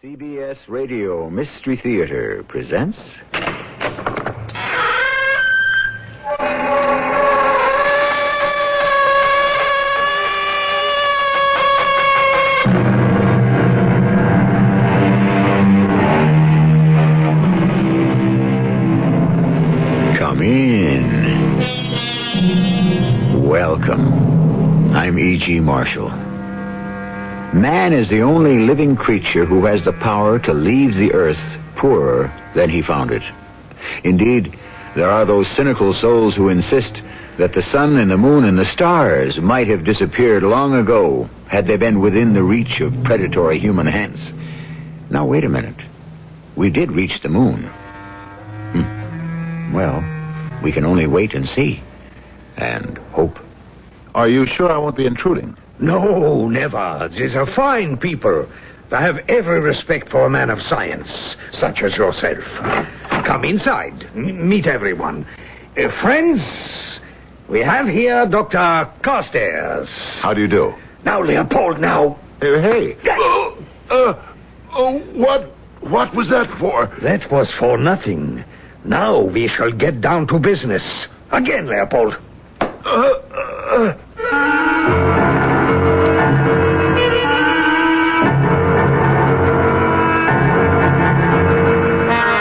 CBS Radio Mystery Theater presents... Come in. Welcome. I'm E.G. Marshall. Man is the only living creature who has the power to leave the earth poorer than he found it. Indeed, there are those cynical souls who insist that the sun and the moon and the stars might have disappeared long ago had they been within the reach of predatory human hands. Now, wait a minute. We did reach the moon. Well, we can only wait and see. And hope. Are you sure I won't be intruding? No, never. These are fine people. I have every respect for a man of science, such as yourself. Come inside. Meet everyone. Friends, we have here Dr. Carstairs. How do you do? Now, Leopold, now. Hey. What was that for? That was for nothing. Now we shall get down to business. Again, Leopold.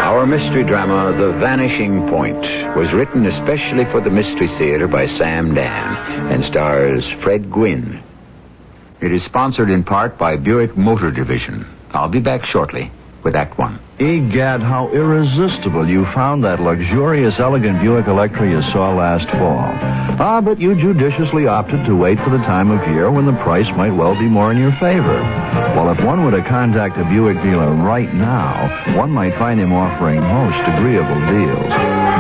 Our mystery drama, The Vanishing Point, was written especially for the Mystery Theater by Sam Dan and stars Fred Gwynne. It is sponsored in part by Buick Motor Division. I'll be back shortly with Act One. Egad, how irresistible you found that luxurious, elegant Buick Electra you saw last fall. But you judiciously opted to wait for the time of year when the price might well be more in your favor. Well, if one were to contact a Buick dealer right now, one might find him offering most agreeable deals.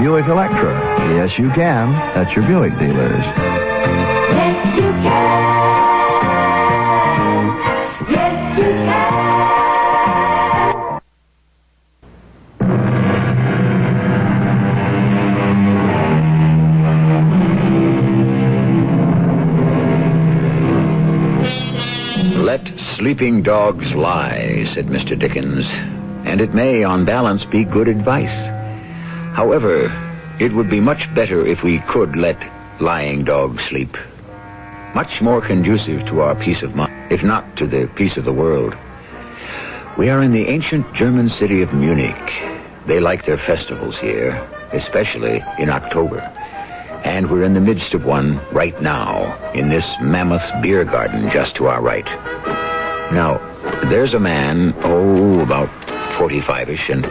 Buick Electra. Yes, you can. That's your Buick dealers. Yes, you can. Yes, you can. Let sleeping dogs lie, said Mr. Dickens, and it may, on balance, be good advice. However, it would be much better if we could let lying dogs sleep. Much more conducive to our peace of mind, if not to the peace of the world. We are in the ancient German city of Munich. They like their festivals here, especially in October. And we're in the midst of one right now, in this mammoth beer garden just to our right. Now, there's a man, about 45-ish, and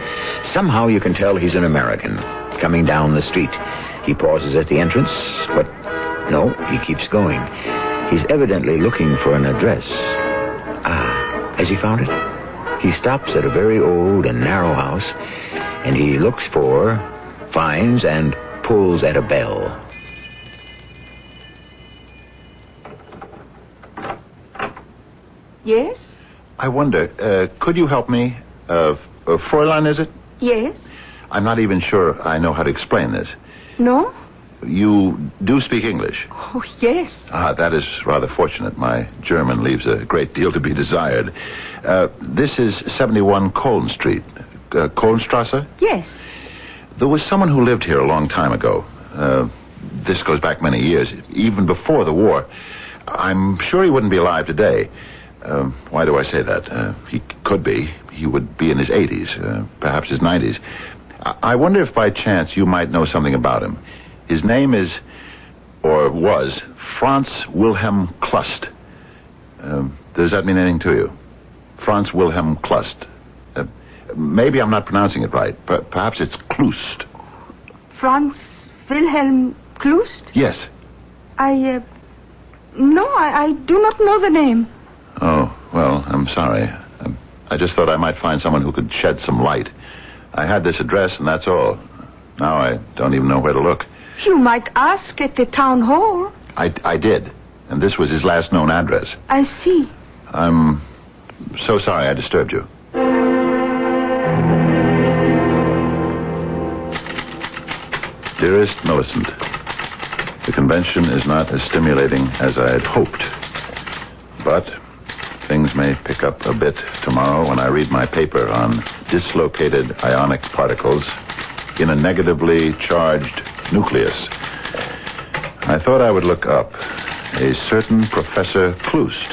somehow you can tell he's an American, coming down the street. He pauses at the entrance, but no, he keeps going. He's evidently looking for an address. Has he found it? He stops at a very old and narrow house, and he looks for, finds, and pulls at a bell. Yes? I wonder, could you help me? Fräulein, is it? Yes? I'm not even sure I know how to explain this. No? You do speak English? Oh, yes. That is rather fortunate. My German leaves a great deal to be desired. This is 71 Kohn Street. Kohlstrasse? Yes. There was someone who lived here a long time ago. This goes back many years, even before the war. I'm sure he wouldn't be alive today. Why do I say that? He could be. He would be in his 80s, perhaps his 90s. I wonder if by chance you might know something about him. His name is, or was, Franz Wilhelm Klust. Does that mean anything to you? Franz Wilhelm Klust. Maybe I'm not pronouncing it right. Perhaps it's Klust. Franz Wilhelm Klust? Yes. No, I do not know the name. Oh, well, I'm sorry. I just thought I might find someone who could shed some light. I had this address, and that's all. Now I don't even know where to look. You might ask at the town hall. I did, and this was his last known address. I see. I'm so sorry I disturbed you. Dearest Millicent, the convention is not as stimulating as I had hoped. But things may pick up a bit tomorrow when I read my paper on dislocated ionic particles in a negatively charged nucleus. I thought I would look up a certain Professor Kloust,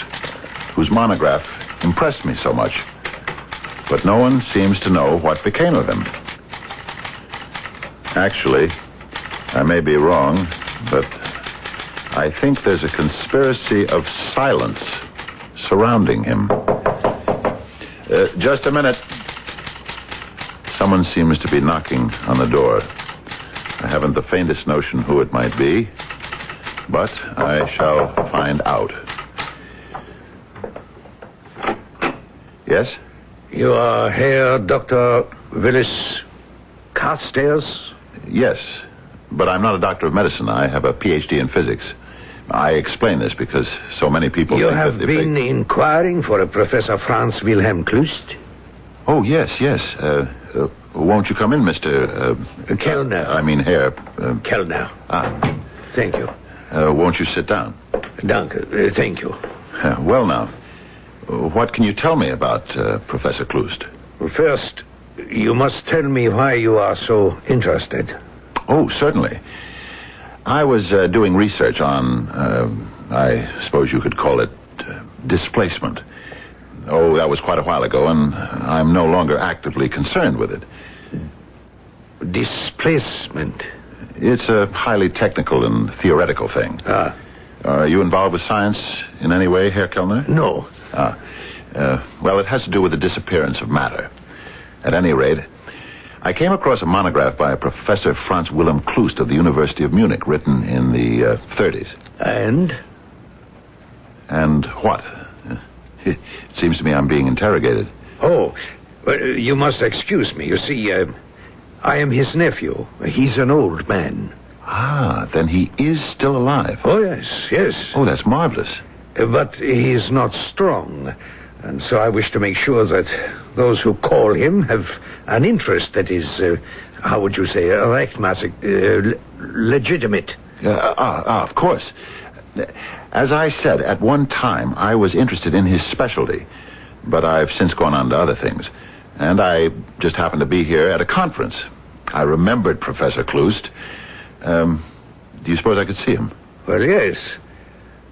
whose monograph impressed me so much. But no one seems to know what became of him. Actually, I may be wrong, but I think there's a conspiracy of silence surrounding him. Just a minute. Someone seems to be knocking on the door. I haven't the faintest notion who it might be, but I shall find out. Yes? You are here, Dr. Willis Carstairs? Yes, but I'm not a doctor of medicine. I have a Ph.D. in physics. I explain this because so many people You think have that been inquiring for a Professor Franz Wilhelm Kloust? Oh, yes. Won't you come in, Mr. Kellner. I mean, Herr. Kellner. Thank you. Won't you sit down? Danke. Thank you. Well, now, what can you tell me about Professor Kloust? First, you must tell me why you are so interested. Oh, certainly. I was doing research on, I suppose you could call it, displacement. Oh, that was quite a while ago, and I'm no longer actively concerned with it. Displacement? It's a highly technical and theoretical thing. Are you involved with science in any way, Herr Kellner? No. Well, it has to do with the disappearance of matter. At any rate, I came across a monograph by Professor Franz Wilhelm Kloust of the University of Munich, written in the 30s. And? And what? It seems to me I'm being interrogated. Oh, well, you must excuse me. You see, I am his nephew. He's an old man. Ah, then he is still alive. Oh, yes. Oh, that's marvelous. But he is not strong. And so I wish to make sure that those who call him have an interest that is, how would you say, legitimate. Of course. As I said, at one time, I was interested in his specialty, but I've since gone on to other things. And I just happened to be here at a conference. I remembered Professor Kloust. Do you suppose I could see him? Well, yes.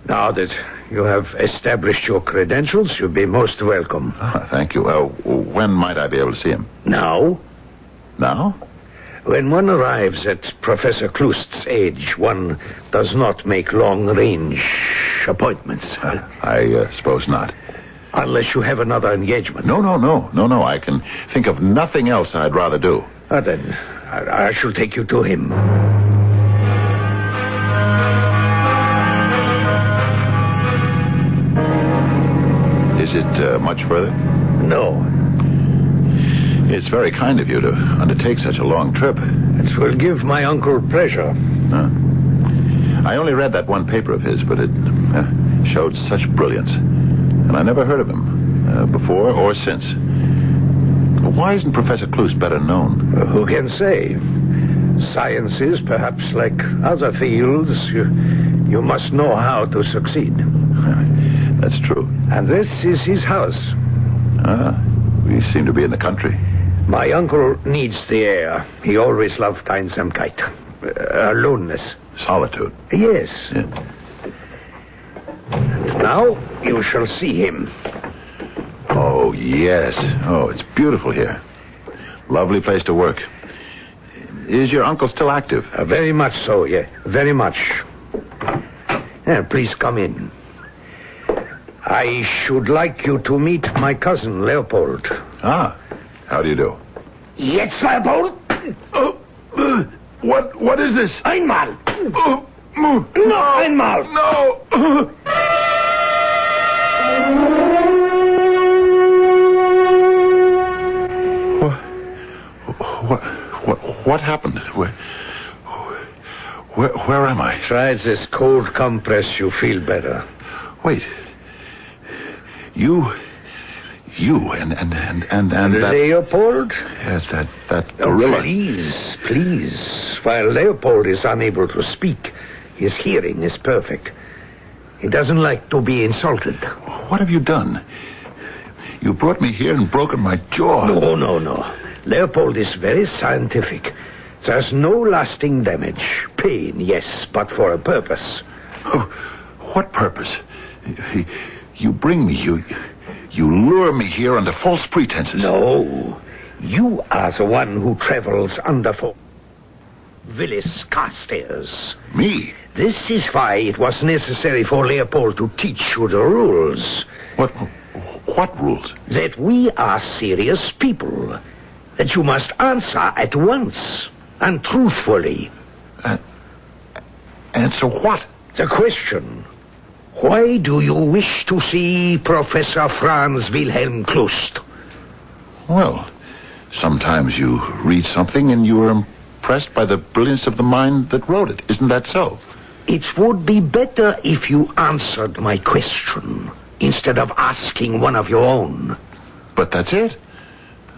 Now that you have established your credentials, you'll be most welcome. Thank you. When might I be able to see him? Now? Now? When one arrives at Professor Kloust's age, one does not make long-range appointments. I suppose not. Unless you have another engagement. No. I can think of nothing else I'd rather do. Then I shall take you to him. Is it much further? No. It's very kind of you to undertake such a long trip. It will give my uncle pleasure. I only read that one paper of his, but it showed such brilliance. And I never heard of him before or since. Why isn't Professor Kloust better known? Who can say? Science is perhaps like other fields. You must know how to succeed. That's true. And this is his house. We seem to be in the country. My uncle needs the air. He always loved Einsamkeit. Aloneness. Solitude. Yes. Yeah. Now you shall see him. Oh, yes. Oh, it's beautiful here. Lovely place to work. Is your uncle still active? Very much so, yeah. Very much. Please come in. I should like you to meet my cousin, Leopold. How do you do? Jetzt, Leopold? What is this? Einmal. Noch einmal. No. What happened? Where am I? Try this cold compress. You feel better. Wait. You and that... Leopold? Yes, that gorilla. Please. While Leopold is unable to speak, his hearing is perfect. He doesn't like to be insulted. What have you done? You brought me here and broken my jaw. No. Leopold is very scientific. There's no lasting damage. Pain, yes, but for a purpose. Oh, what purpose? You bring me, you lure me here under false pretenses. No. You are the one who travels under Willis Carstairs. Me? This is why it was necessary for Leopold to teach you the rules. What rules? That we are serious people. That you must answer at once and truthfully. Answer what? The question. Why do you wish to see Professor Franz Wilhelm Klust? Well, sometimes you read something and you are impressed by the brilliance of the mind that wrote it. Isn't that so? It would be better if you answered my question instead of asking one of your own. But that's it.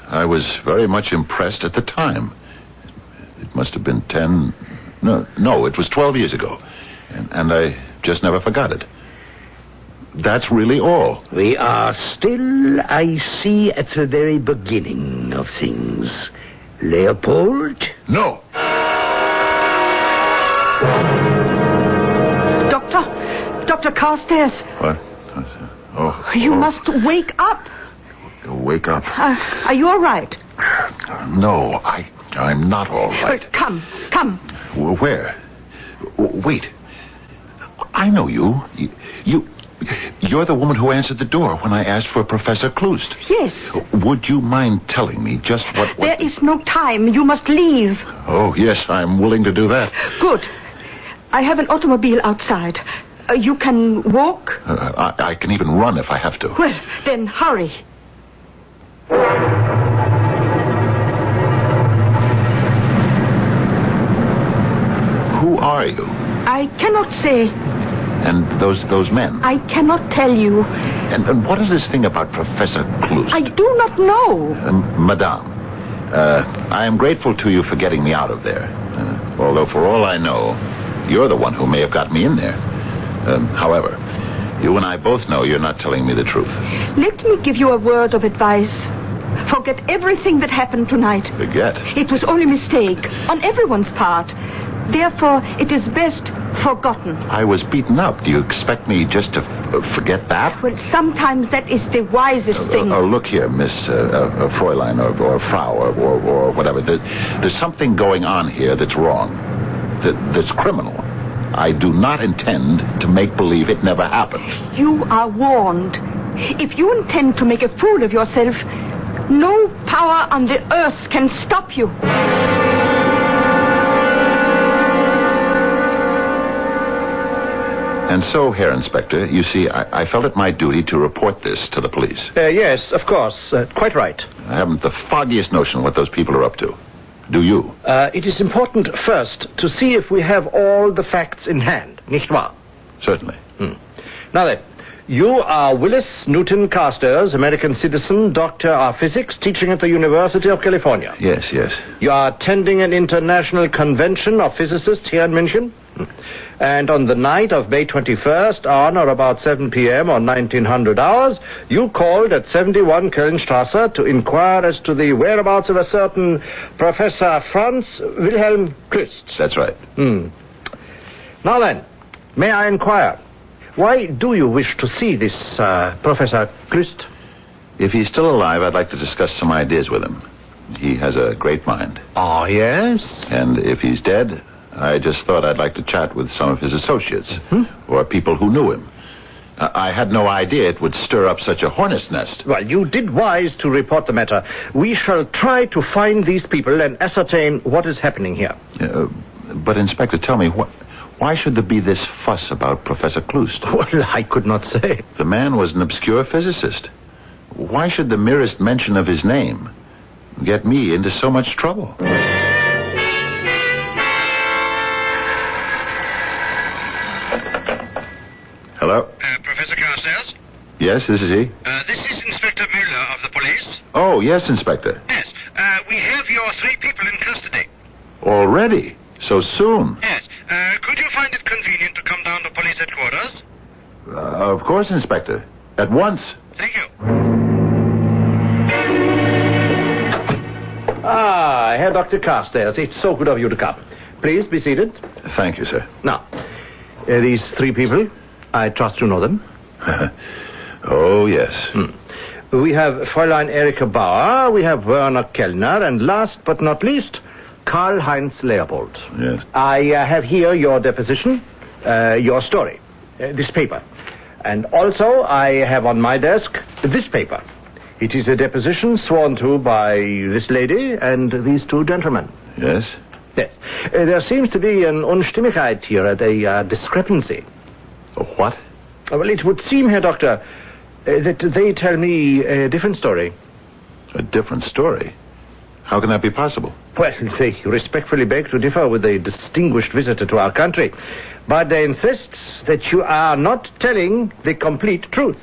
I was very much impressed at the time. It must have been 10... No, it was 12 years ago. And I just never forgot it. That's really all. We are still, I see, at the very beginning of things. Leopold? No. Dr. Carstairs. What? Oh. You must wake up. Wake up. Are you all right? No, I'm not all right. Come. Where? Wait. I know you. You're the woman who answered the door when I asked for Professor Klust. Yes. Would you mind telling me just what... There is no time. You must leave. Oh, yes, I'm willing to do that. Good. I have an automobile outside. You can walk? I can even run if I have to. Well, then hurry. Who are you? I cannot say. And those men? I cannot tell you. And what is this thing about Professor Klust? I do not know. Madame, I am grateful to you for getting me out of there. Although for all I know, you're the one who may have got me in there. However, you and I both know you're not telling me the truth. Let me give you a word of advice. Forget everything that happened tonight. Forget? It was only a mistake on everyone's part. Therefore, it is best forgotten. I was beaten up. Do you expect me just to forget that? Well, sometimes that is the wisest thing. Look here, Miss Fräulein or Frau or whatever. There's something going on here that's wrong. That's criminal. I do not intend to make believe it never happened. You are warned. If you intend to make a fool of yourself, no power on the earth can stop you. And so, Herr Inspector, you see, I felt it my duty to report this to the police. Yes, of course. Quite right. I haven't the foggiest notion what those people are up to. Do you? It is important first to see if we have all the facts in hand, nicht wahr? Certainly. Now then, you are Willis Newton Carstairs, American citizen, doctor of physics, teaching at the University of California. Yes. You are attending an international convention of physicists here in München. And on the night of May 21st, on or about 7 p.m. on 1900 hours, you called at 71 Kölnstrasse to inquire as to the whereabouts of a certain Professor Franz Wilhelm Klust. That's right. Now then, may I inquire, why do you wish to see this Professor Klust? If he's still alive, I'd like to discuss some ideas with him. He has a great mind. Oh, yes? And if he's dead, I just thought I'd like to chat with some of his associates or people who knew him. I had no idea it would stir up such a hornet's nest. Well, you did wise to report the matter. We shall try to find these people and ascertain what is happening here. But, Inspector, tell me, why should there be this fuss about Professor Klust? Well, I could not say. The man was an obscure physicist. Why should the merest mention of his name get me into so much trouble? Hello? Professor Carstairs? Yes, this is he. This is Inspector Müller of the police. Oh, yes, Inspector. Yes. We have your 3 people in custody. Already? So soon? Yes. Could you find it convenient to come down to police headquarters? Of course, Inspector. At once. Thank you. Ah, Herr Dr. Carstairs, it's so good of you to come. Please be seated. Thank you, sir. Now, these three people, I trust you know them. Oh, yes. We have Fräulein Erika Bauer, we have Werner Kellner, and last but not least, Karl-Heinz Leopold. Yes. I have here your deposition, your story, this paper. And also, I have on my desk this paper. It is a deposition sworn to by this lady and these two gentlemen. Yes? Yes. There seems to be an Unstimmigkeit here, a discrepancy. A what? Well, it would seem, Herr Doctor, that they tell me a different story. A different story? How can that be possible? Well, they respectfully beg to differ with a distinguished visitor to our country. But they insist that you are not telling the complete truth.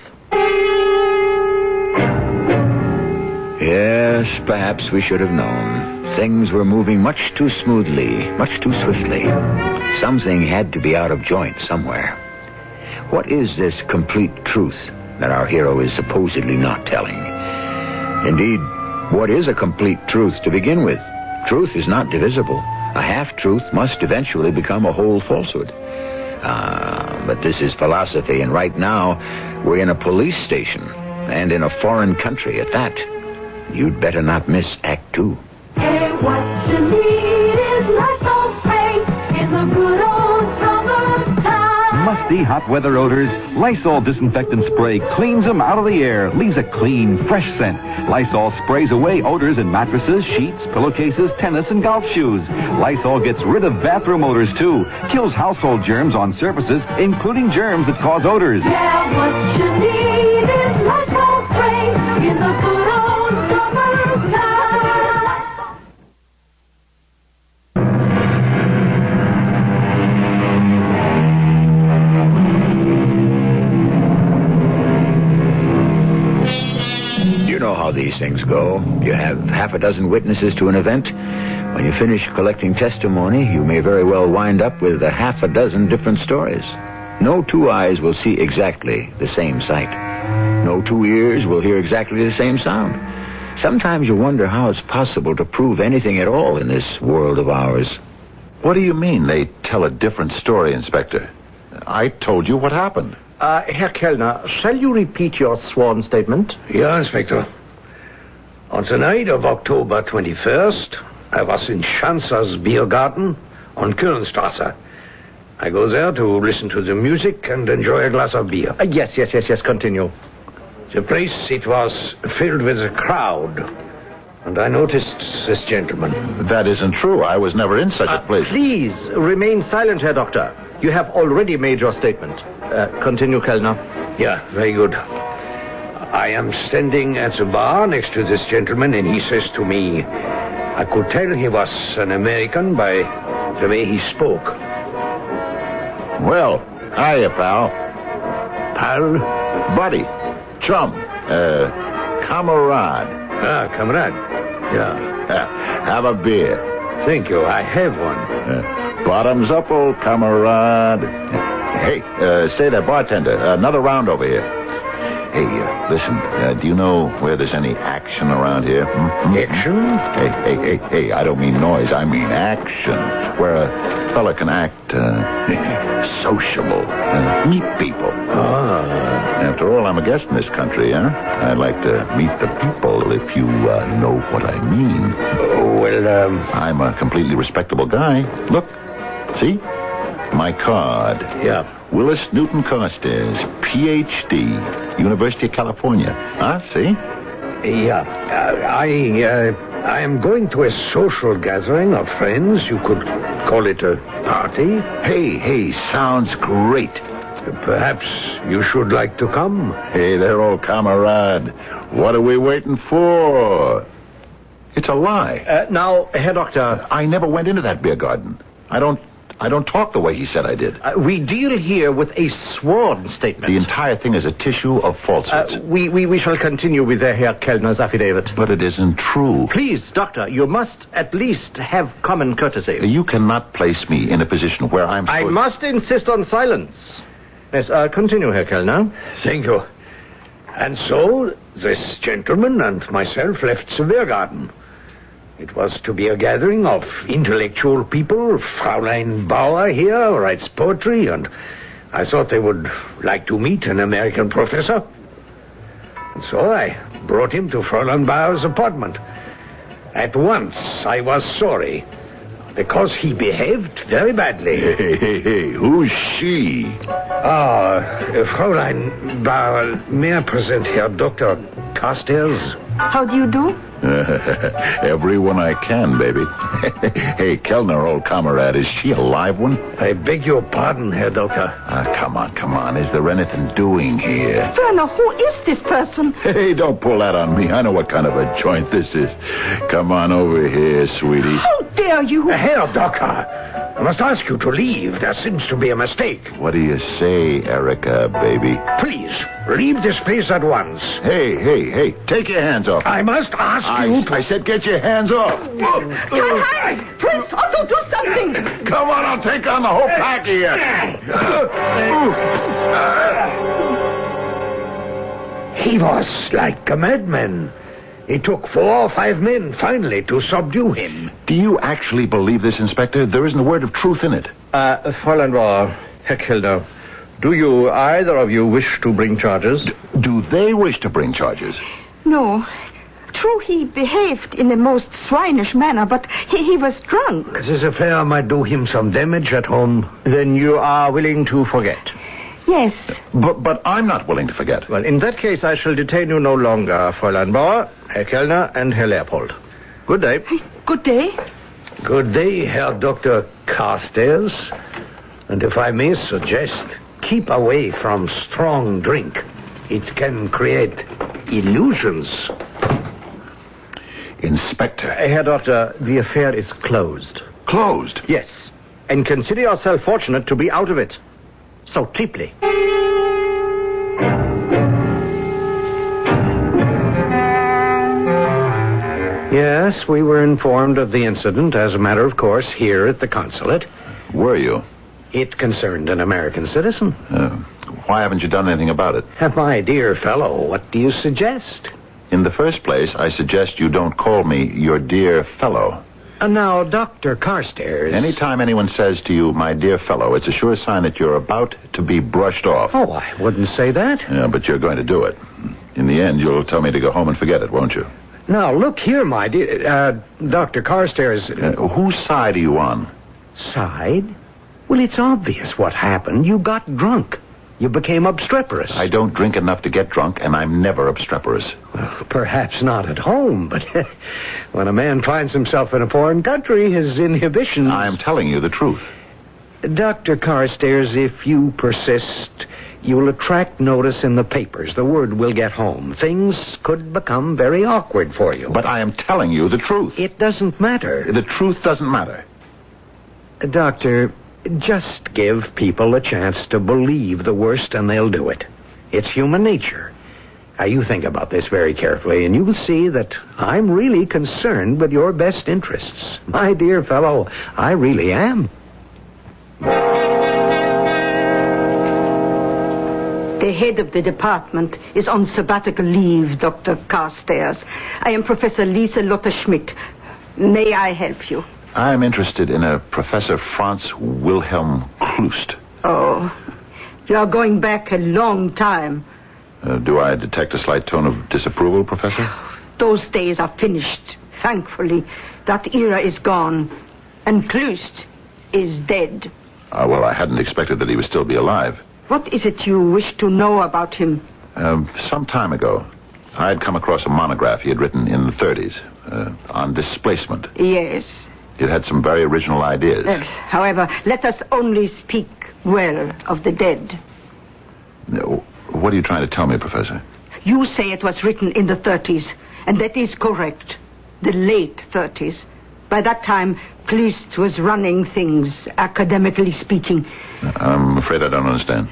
Yes, perhaps we should have known. Things were moving much too smoothly, much too swiftly. Something had to be out of joint somewhere. What is this complete truth that our hero is supposedly not telling? Indeed, what is a complete truth to begin with? Truth is not divisible. A half-truth must eventually become a whole falsehood. But this is philosophy, and right now we're in a police station, and in a foreign country at that. You'd better not miss Act 2. Hey, what you need is Lysol spray in the good old summertime. Musty hot weather odors, Lysol disinfectant spray cleans them out of the air, leaves a clean, fresh scent. Lysol sprays away odors in mattresses, sheets, pillowcases, tennis, and golf shoes. Lysol gets rid of bathroom odors, too. Kills household germs on surfaces, including germs that cause odors. Yeah, what you need is Lysol spray in the good old summertime. You know how these things go. You have half a dozen witnesses to an event. When you finish collecting testimony, you may very well wind up with a half a dozen different stories. No two eyes will see exactly the same sight. No two ears will hear exactly the same sound. Sometimes you wonder how it's possible to prove anything at all in this world of ours. What do you mean they tell a different story, Inspector? I told you what happened. Herr Kellner, shall you repeat your sworn statement? Yeah, Inspector. On the night of October 21st, I was in Schanzer's beer garden on Kölnstrasse. I go there to listen to the music and enjoy a glass of beer. Yes, continue. The place, it was filled with a crowd. And I noticed this gentleman. That isn't true. I was never in such a place. Please, remain silent, Herr Doctor. You have already made your statement. Continue, Kellner. Yeah, very good. I am standing at the bar next to this gentleman, and he says to me, I could tell he was an American by the way he spoke. Well, hiya, pal. Pal? Buddy. Chum. Comrade. Ah, comrade. Yeah. Have a beer. Thank you. I have one. Bottoms up, old comrade. Hey, say that, bartender. Another round over here. Hey, listen, do you know where there's any action around here? Action? Hey, I don't mean noise, I mean action. Where a fella can act sociable, meet people. After all, I'm a guest in this country, huh? I'd like to meet the people, if you know what I mean. Oh, well, I'm a completely respectable guy. Look, see? My card. Yeah. Willis Newton Carstairs, Ph.D., University of California. See? Yeah. I am going to a social gathering of friends. You could call it a party. Hey, sounds great. Perhaps you should like to come. Hey there, old comrade. What are we waiting for? It's a lie. Now, Herr Doctor, I never went into that beer garden. I don't talk the way he said I did. we deal here with a sworn statement. The entire thing is a tissue of falsehoods. We shall continue with Herr Kellner's affidavit. But it isn't true. Please, Doctor, you must at least have common courtesy. You cannot place me in a position where I must insist on silence. Yes, continue, Herr Kellner. Thank you. And so, this gentleman and myself left the Wehrgarten. It was to be a gathering of intellectual people. Fräulein Bauer here writes poetry, and I thought they would like to meet an American professor. And so I brought him to Fräulein Bauer's apartment. At once, I was sorry, because he behaved very badly. Hey, who's she? Fräulein Bauer, may I present Herr Dr. Carstairs? How do you do? Everyone I can, baby. Hey, Kellner, old comrade, is she a live one? I beg your pardon, Herr Doctor. Come on. Is there anything doing here? Werner, who is this person? Hey, don't pull that on me. I know what kind of a joint this is. Come on over here, sweetie. How dare you? Herr Doctor, I must ask you to leave. There seems to be a mistake. What do you say, Erica, baby? Please, leave this place at once. Hey, take your hands off. I must ask you to... I said get your hands off. Your hands! Prince Otto, do something! Come on, I'll take on the whole pack here. He was like a madman. It took 4 or 5 men finally to subdue him. Do you actually believe this, Inspector? There isn't a word of truth in it. Fräulein Bauer, Herr Kellner, do you, either of you, wish to bring charges? Do they wish to bring charges? No. True, he behaved in the most swinish manner, but he was drunk. This affair might do him some damage at home. Then you are willing to forget? Yes. But I'm not willing to forget. Well, in that case, I shall detain you no longer, Fräulein Bauer, Herr Kellner, and Herr Leopold. Good day. Good day. Good day, Herr Dr. Carstairs. And if I may suggest, keep away from strong drink. It can create illusions. Inspector. Herr Doctor, the affair is closed. Closed? Yes. And consider yourself fortunate to be out of it. So cheaply. Yes, we were informed of the incident, as a matter of course, here at the consulate. Were you? It concerned an American citizen. Why haven't you done anything about it? My dear fellow, what do you suggest? In the first place, I suggest you don't call me your dear fellow. Now, Dr. Carstairs... Anytime anyone says to you, my dear fellow, it's a sure sign that you're about to be brushed off. Oh, I wouldn't say that. Yeah, but you're going to do it. In the end, you'll tell me to go home and forget it, won't you? Now, look here, my dear... Dr. Carstairs... Whose side are you on? Side? Well, it's obvious what happened. You got drunk. You became obstreperous. I don't drink enough to get drunk, and I'm never obstreperous. Well, perhaps not at home, but when a man finds himself in a foreign country, his inhibitions... I'm telling you the truth. Dr. Carstairs, if you persist, you'll attract notice in the papers. The word will get home. Things could become very awkward for you. But I am telling you the truth. It doesn't matter. The truth doesn't matter. Doctor, just give people a chance to believe the worst and they'll do it. It's human nature. Now, you think about this very carefully, and you will see that I'm really concerned with your best interests. My dear fellow, I really am. The head of the department is on sabbatical leave, Dr. Carstairs. I am Professor Lise Lotte-Schmidt. May I help you? I'm interested in a Professor Franz Wilhelm Klust. Oh, you are going back a long time. Do I detect a slight tone of disapproval, Professor? Those days are finished, thankfully. That era is gone. And Klust is dead. Well, I hadn't expected that he would still be alive. What is it you wish to know about him? Some time ago, I had come across a monograph he had written in the 30s on displacement. Yes. It had some very original ideas. However, let us only speak well of the dead. What are you trying to tell me, Professor? You say it was written in the 30s, and that is correct. The late 30s. By that time, Klust was running things, academically speaking. I'm afraid I don't understand.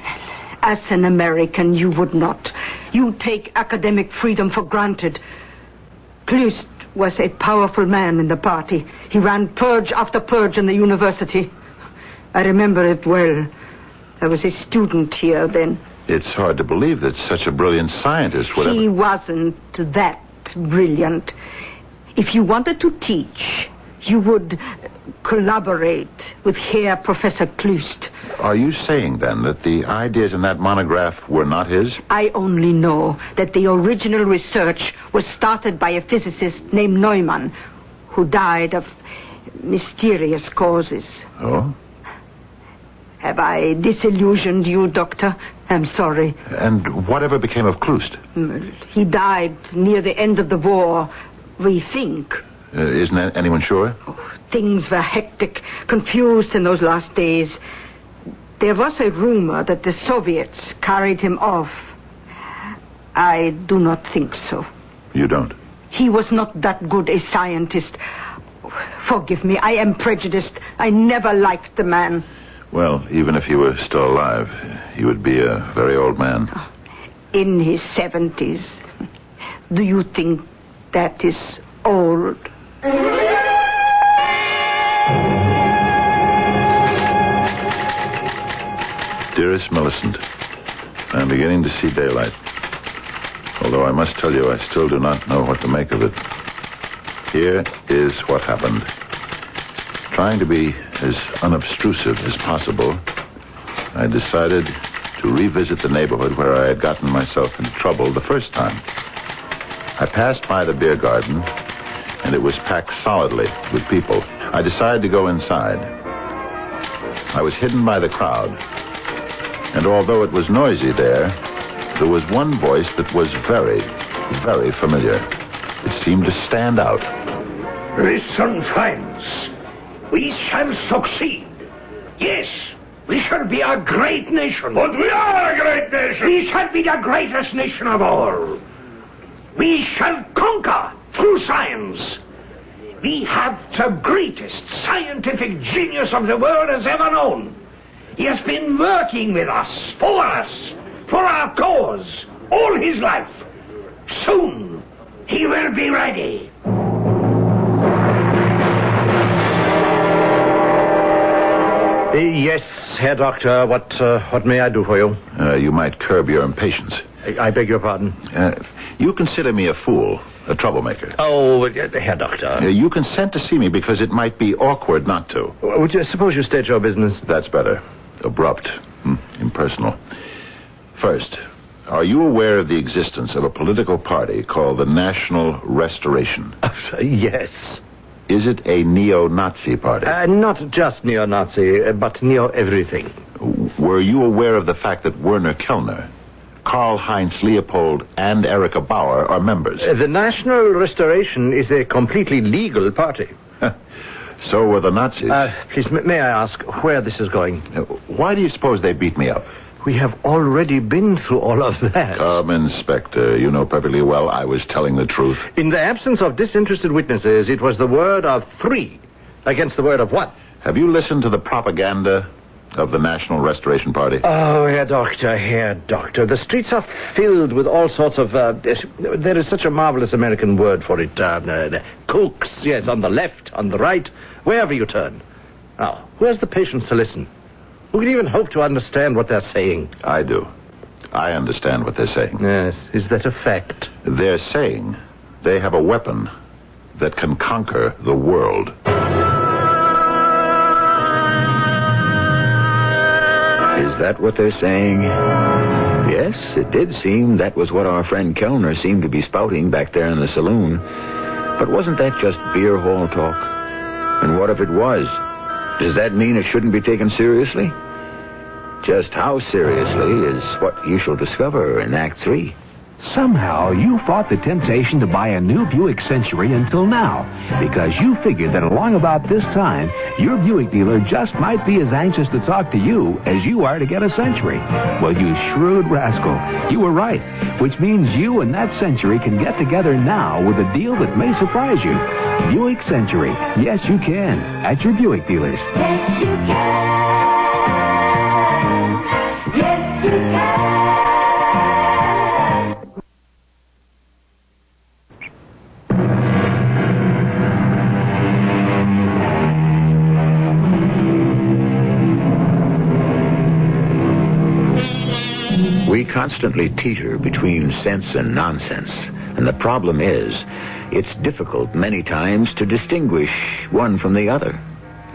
As an American, you would not. You take academic freedom for granted. Klust was a powerful man in the party. He ran purge after purge in the university. I remember it well. I was a student here then. It's hard to believe that such a brilliant scientist would He ever... wasn't that brilliant. If you wanted to teach, you would collaborate with Herr Professor Klüst. Are you saying, then, that the ideas in that monograph were not his? I only know that the original research was started by a physicist named Neumann, who died of mysterious causes. Oh? Have I disillusioned you, Doctor? I'm sorry. And whatever became of Klüst? He died near the end of the war, we think. Isn't anyone sure? Things were hectic, confused in those last days. There was a rumor that the Soviets carried him off. I do not think so. You don't? He was not that good a scientist. Forgive me, I am prejudiced. I never liked the man. Well, even if he were still alive, he would be a very old man. In his 70s. Do you think that is old? Dearest Millicent, I'm beginning to see daylight. Although I must tell you, I still do not know what to make of it. Here is what happened. Trying to be as unobtrusive as possible, I decided to revisit the neighborhood where I had gotten myself into trouble the first time. I passed by the beer garden, and it was packed solidly with people. I decided to go inside. I was hidden by the crowd, and although it was noisy there was one voice that was very, very familiar. It seemed to stand out. Listen, friends. We shall succeed. Yes, we shall be a great nation. But we are a great nation. We shall be the greatest nation of all. We shall conquer through science. We have the greatest scientific genius of the world has ever known. He has been working with us, for our cause, all his life. Soon, he will be ready. Yes, Herr Doctor, what may I do for you? You might curb your impatience. I beg your pardon? You consider me a fool, a troublemaker. Oh, Herr Doctor. You consent to see me because it might be awkward not to. Would you suppose you state your business? That's better. Abrupt. Impersonal. First, are you aware of the existence of a political party called the National Restoration? Yes. Is it a neo-Nazi party? Not just neo-Nazi, but neo-everything. Were you aware of the fact that Werner Kellner, Karl-Heinz Leopold, and Erika Bauer are members? The National Restoration is a completely legal party. So were the Nazis. Please, may I ask where this is going? Why do you suppose they beat me up? We have already been through all of that. Come, Inspector. You know perfectly well I was telling the truth. In the absence of disinterested witnesses, it was the word of 3 against the word of 1. Have you listened to the propaganda of the National Restoration Party? Oh, Herr Doctor. The streets are filled with all sorts of... there is such a marvelous American word for it. Kooks, yes, on the left, on the right, wherever you turn. Now, who has the patience to listen? Who can even hope to understand what they're saying? I do. I understand what they're saying. Yes, is that a fact? They're saying they have a weapon that can conquer the world. Is that what they're saying? Yes, it did seem that was what our friend Kellner seemed to be spouting back there in the saloon. But wasn't that just beer hall talk? And what if it was? Does that mean it shouldn't be taken seriously? Just how seriously is what you shall discover in Act 3. Somehow you fought the temptation to buy a new Buick Century until now, because you figured that along about this time, your Buick dealer just might be as anxious to talk to you as you are to get a Century. Well, you shrewd rascal, you were right, which means you and that Century can get together now with a deal that may surprise you. Buick Century. Yes, you can. At your Buick dealers. Yes, you can. Yes, you can. constantly teeter between sense and nonsense. And the problem is, it's difficult many times to distinguish one from the other,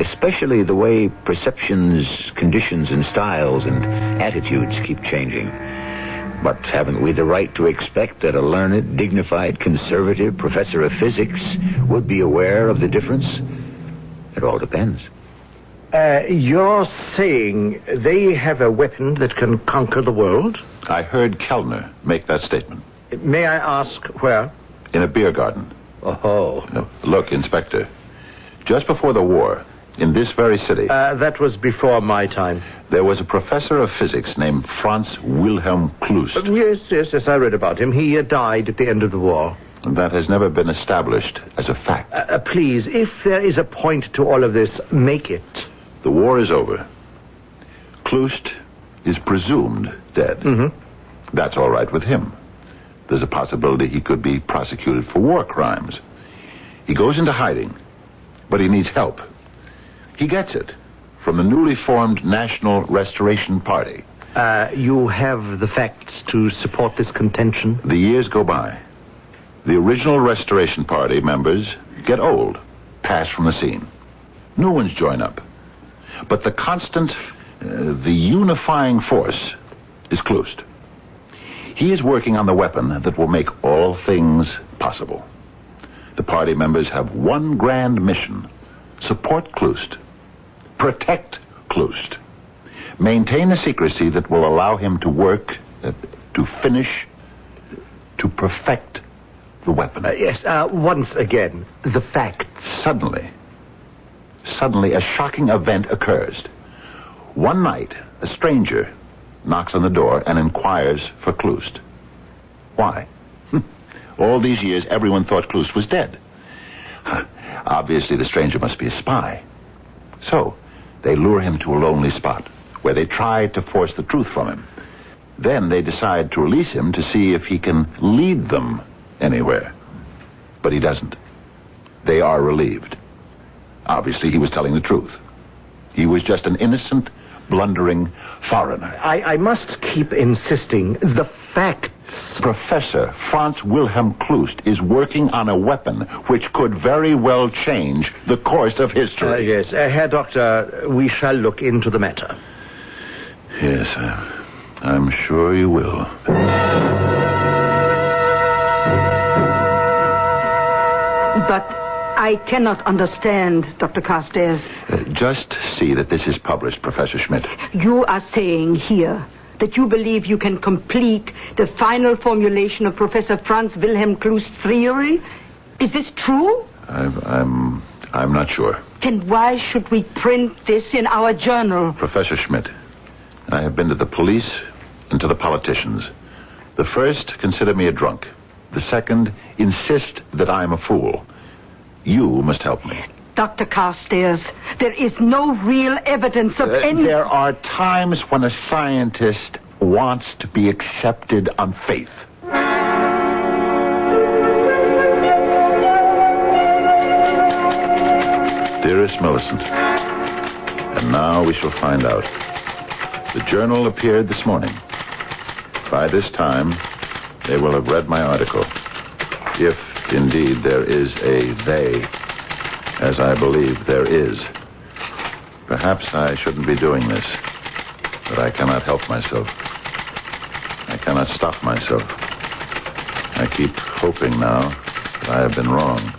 especially the way perceptions, conditions, and styles and attitudes keep changing. But haven't we the right to expect that a learned, dignified, conservative professor of physics would be aware of the difference? It all depends. You're saying they have a weapon that can conquer the world? I heard Kellner make that statement. May I ask where? In a beer garden. Oh. Look, Inspector, just before the war, in this very city... that was before my time. There was a professor of physics named Franz Wilhelm Klust. Yes, I read about him. He died at the end of the war. And that has never been established as a fact. Please, if there is a point to all of this, make it. The war is over. Klust is presumed dead. Mm-hmm. That's all right with him. There's a possibility he could be prosecuted for war crimes. He goes into hiding, but he needs help. He gets it from the newly formed National Restoration Party. You have the facts to support this contention? The years go by. The original Restoration Party members get old, pass from the scene. New ones join up. But the constant, the unifying force is Klust. He is working on the weapon that will make all things possible. The party members have one grand mission: support Klust, protect Klust, maintain a secrecy that will allow him to work, to finish, to perfect the weapon. Yes, once again, the facts. Suddenly, a shocking event occurs. One night, a stranger knocks on the door and inquires for Klust. Why? All these years, everyone thought Klust was dead. Obviously, the stranger must be a spy. So, they lure him to a lonely spot, where they try to force the truth from him. Then they decide to release him to see if he can lead them anywhere. But he doesn't. They are relieved. Obviously, he was telling the truth. He was just an innocent, blundering foreigner. I must keep insisting. The facts. Professor Franz Wilhelm Klust is working on a weapon which could very well change the course of history. Yes, Herr Doctor, we shall look into the matter. Yes, I'm sure you will. But I cannot understand, Dr. Carstairs. Just see that this is published, Professor Schmidt. You are saying here that you believe you can complete the final formulation of Professor Franz Wilhelm Klust's theory? Is this true? I'm not sure. Then why should we print this in our journal? Professor Schmidt, I have been to the police and to the politicians. The first consider me a drunk. The second insist that I am a fool. You must help me. Dr. Carstairs, there is no real evidence of any... There are times when a scientist wants to be accepted on faith. Dearest Millicent, and now we shall find out. The journal appeared this morning. By this time, they will have read my article. If, indeed, there is a they, as I believe there is. Perhaps I shouldn't be doing this, but I cannot help myself. I cannot stop myself. I keep hoping now that I have been wrong.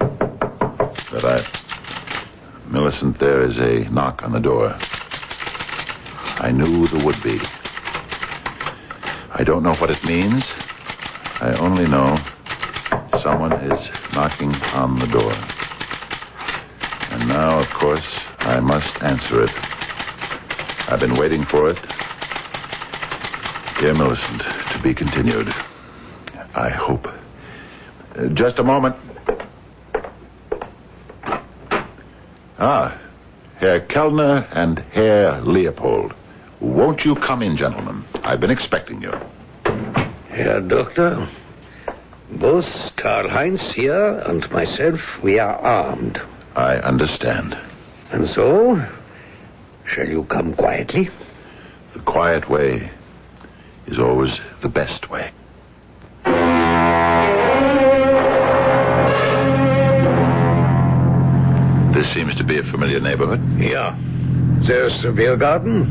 Millicent, there is a knock on the door. I knew there would be. I don't know what it means. I only know someone is knocking on the door. And now, of course, I must answer it. I've been waiting for it. Dear Millicent, to be continued. I hope. Just a moment. Herr Kellner and Herr Leopold. Won't you come in, gentlemen? I've been expecting you. Herr Doctor, both Karl-Heinz here and myself, we are armed. I understand. And so, shall you come quietly? The quiet way is always the best way. This seems to be a familiar neighborhood. Yeah. There's the beer garden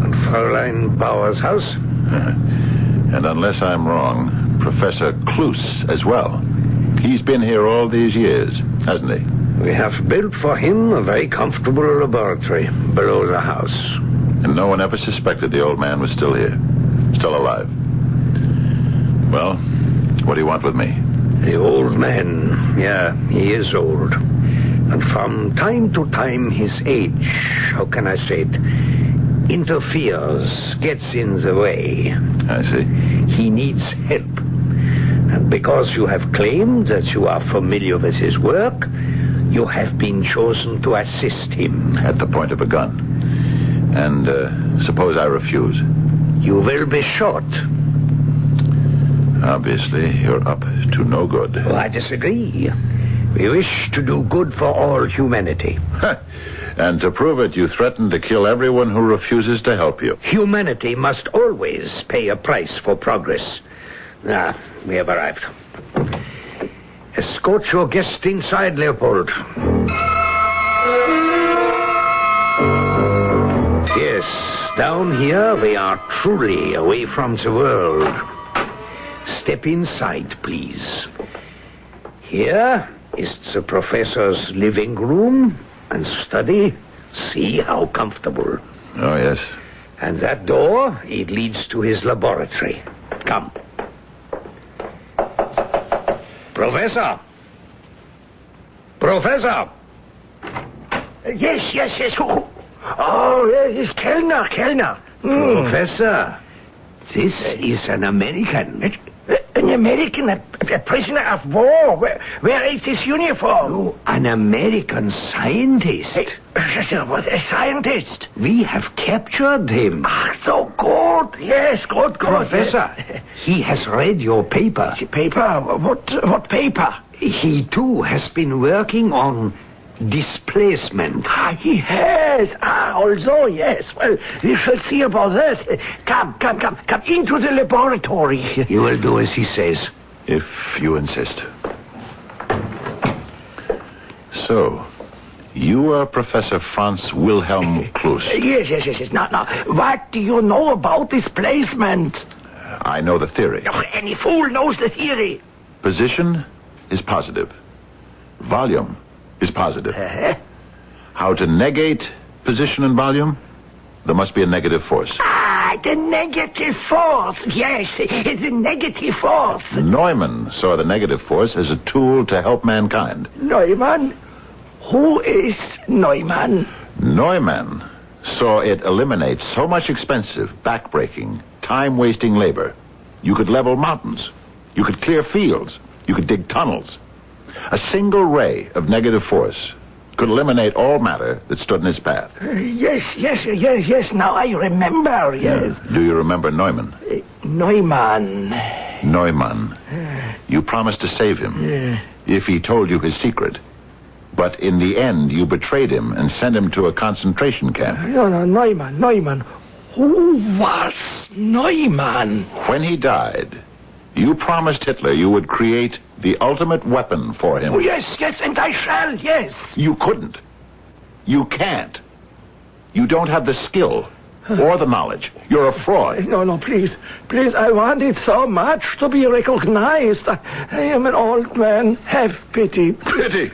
and Fräulein Bauer's house. And unless I'm wrong, Professor Kloos as well. He's been here all these years, hasn't he? We have built for him a very comfortable laboratory below the house. And no one ever suspected the old man was still here, still alive. Well, what do you want with me? The old man, yeah, he is old. And from time to time his age, how can I say it, interferes, gets in the way. I see. He needs help. And because you have claimed that you are familiar with his work, you have been chosen to assist him. At the point of a gun. And suppose I refuse? You will be shot. Obviously, you're up to no good. Oh, I disagree. We wish to do good for all humanity. And to prove it, you threaten to kill everyone who refuses to help you. Humanity must always pay a price for progress. We have arrived. Escort your guest inside, Leopold. Yes, down here we are truly away from the world. Step inside, please. Here is the professor's living room and study. See how comfortable. Oh, yes. And that door, it leads to his laboratory. Come. Professor! Professor! Yes. Oh, yes, Kellner. Professor, this is an American. An American, a prisoner of war. Where is his uniform? Oh, an American scientist. A scientist? We have captured him. So good. Yes, good. Professor, he has read your paper. Paper? What paper? He, too, has been working on displacement. He has. Also, yes. Well, we shall see about that. Come into the laboratory. You will do as he says. If you insist. So, you are Professor Franz Wilhelm Kloos. Yes. Now, what do you know about displacement? I know the theory. Any fool knows the theory. Position is positive. Volume is positive. How to negate position and volume? There must be a negative force. The negative force. Yes, it's a negative force. Neumann saw the negative force as a tool to help mankind. Neumann? Who is Neumann? Neumann saw it eliminate so much expensive, back-breaking, time-wasting labor. You could level mountains. You could clear fields. You could dig tunnels. A single ray of negative force could eliminate all matter that stood in its path. Yes. Now I remember, yes. Do you remember Neumann? Neumann. You promised to save him if he told you his secret. But in the end, you betrayed him and sent him to a concentration camp. No, Neumann. Who was Neumann? When he died, you promised Hitler you would create the ultimate weapon for him. Oh, yes, and I shall, yes. You couldn't. You can't. You don't have the skill or the knowledge. You're a fraud. No, please, I want it so much to be recognized. I am an old man. Have pity. Pity?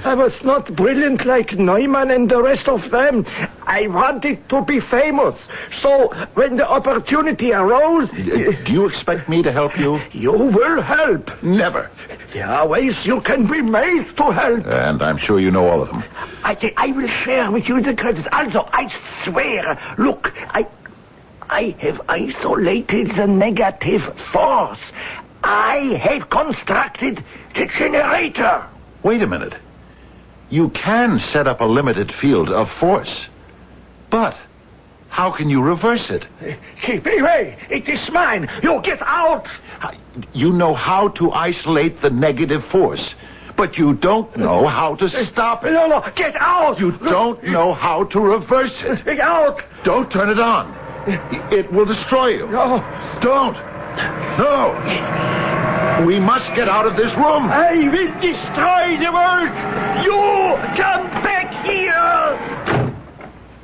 I was not brilliant like Neumann and the rest of them. I wanted to be famous. So when the opportunity arose... Do you expect me to help you? You will help. Never. There are ways you can be made to help. And I'm sure you know all of them. I will share with you the credit. Also, I swear, look, I have isolated the negative force. I have constructed the generator. Wait a minute. You can set up a limited field of force. But how can you reverse it? Keep away. It is mine. You get out. You know how to isolate the negative force, but you don't know how to stop it. No, get out. You don't know how to reverse it. Get out. Don't turn it on. It will destroy you. No. Don't. No. We must get out of this room. I will destroy the world. You come back here.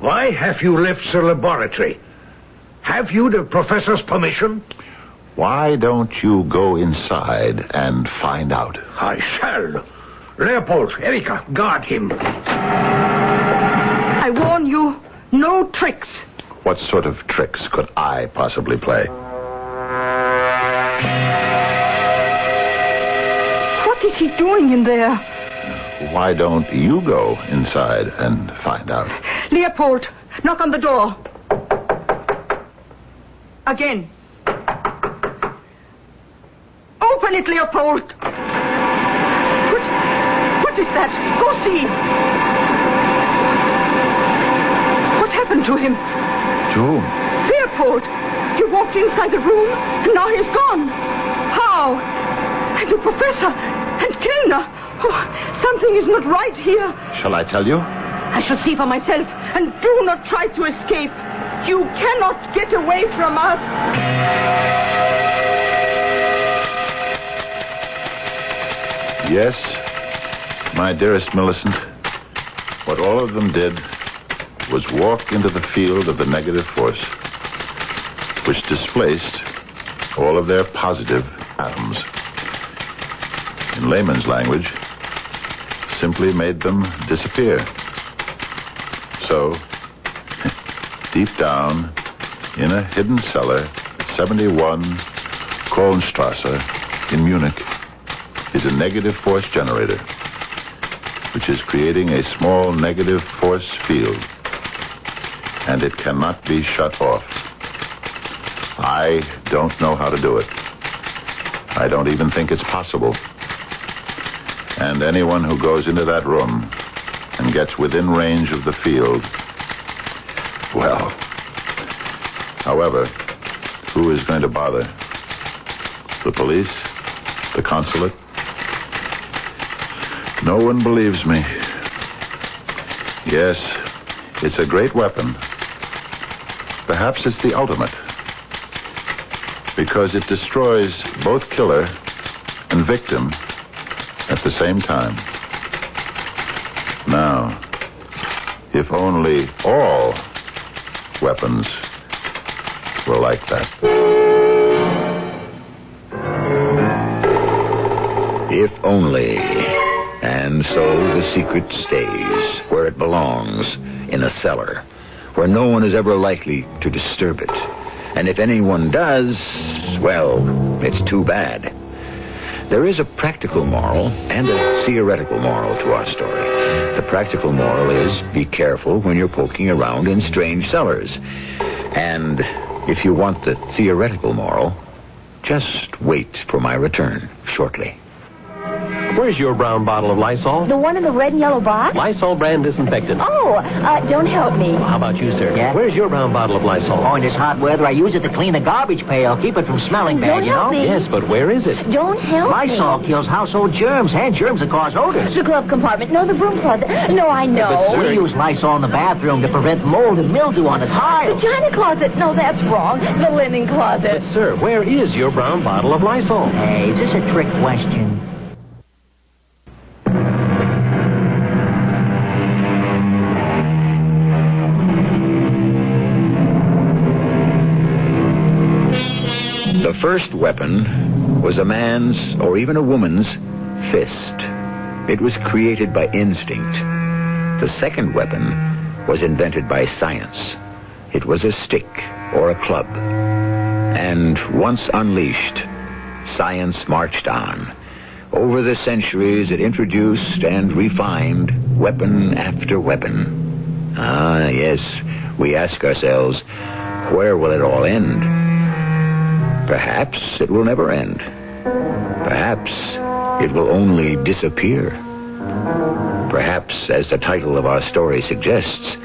Why have you left the laboratory? Have you the professor's permission? Why don't you go inside and find out? I shall. Leopold, Erika, guard him. I warn you, no tricks. What sort of tricks could I possibly play? What is he doing in there? Why don't you go inside and find out? Leopold, knock on the door. Again. Open it, Leopold. What is that? Go see. What happened to him? To whom? Leopold. He walked inside the room, and now he's gone. How? And the professor and Kellner. Oh, something is not right here. Shall I tell you? I shall see for myself, and do not try to escape. You cannot get away from us. Yes, my dearest Millicent. What all of them did was walk into the field of the negative force, which displaced all of their positive atoms. In layman's language, simply made them disappear. So, deep down, in a hidden cellar at 71 Kohlenstrasse in Munich, is a negative force generator, which is creating a small negative force field, and it cannot be shut off. I don't know how to do it. I don't even think it's possible. And anyone who goes into that room and gets within range of the field, well, however, who is going to bother? The police? The consulate? No one believes me. Yes, it's a great weapon. Perhaps it's the ultimate. Because it destroys both killer and victim at the same time. Now, if only all weapons were like that. If only. And so the secret stays where it belongs, in a cellar, where no one is ever likely to disturb it. And if anyone does, well, it's too bad. There is a practical moral and a theoretical moral to our story. The practical moral is, be careful when you're poking around in strange cellars. And if you want the theoretical moral, just wait for my return shortly. Where's your brown bottle of Lysol? The one in the red and yellow box? Lysol brand disinfectant. Oh, don't help me. How about you, sir? Yeah? Where's your brown bottle of Lysol? Oh, in this hot weather, I use it to clean the garbage pail. Keep it from smelling bad, Don't help me. Yes, but where is it? Don't help Lysol me. kills household germs and germs that cause odors. The glove compartment. No, the broom closet. No, I know. But, sir, We use Lysol in the bathroom to prevent mold and mildew on the The tiles. china closet. No, that's wrong. The linen closet. But, sir, where is your brown bottle of Lysol? Hey, is this a trick question? The first weapon was a man's or even a woman's fist. It was created by instinct. The second weapon was invented by science. It was a stick or a club. And once unleashed, science marched on. Over the centuries, it introduced and refined weapon after weapon. Ah, yes, we ask ourselves, where will it all end? Perhaps it will never end. Perhaps it will only disappear. Perhaps, as the title of our story suggests,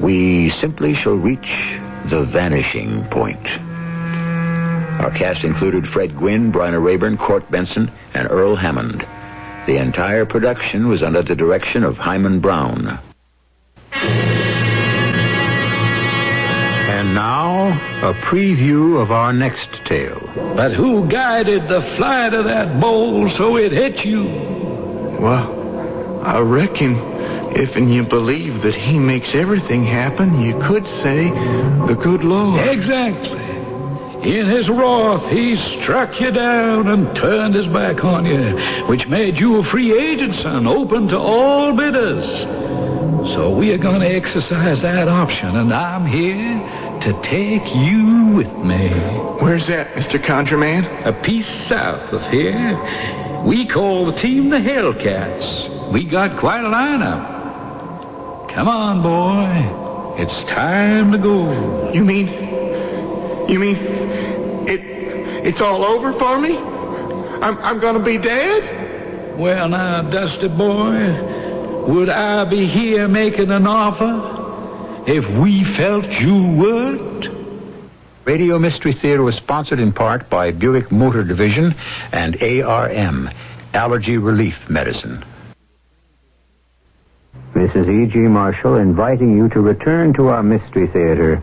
we simply shall reach the vanishing point. Our cast included Fred Gwynne, Bryna Rayburn, Court Benson, and Earl Hammond. The entire production was under the direction of Hyman Brown. And And now, a preview of our next tale. But who guided the flight of that bowl so it hit you? Well, I reckon if you believe that he makes everything happen, you could say the good Lord. Exactly. In his wrath, he struck you down and turned his back on you, which made you a free agent, son, open to all bidders. So we are going to exercise that option, and I'm here to take you with me. Where's that, Mr. Conjurman? A piece south of here. We call the team the Hellcats. We got quite a lineup. Come on, boy. It's time to go. You mean it's all over for me? I'm going to be dead? Well, now, Dusty boy, would I be here making an offer if we felt you would? Radio Mystery Theater was sponsored in part by Buick Motor Division and ARM, Allergy Relief Medicine. This is E.G. Marshall inviting you to return to our Mystery Theater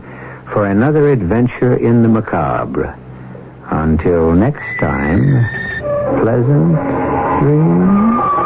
for another adventure in the macabre. Until next time, pleasant dreams.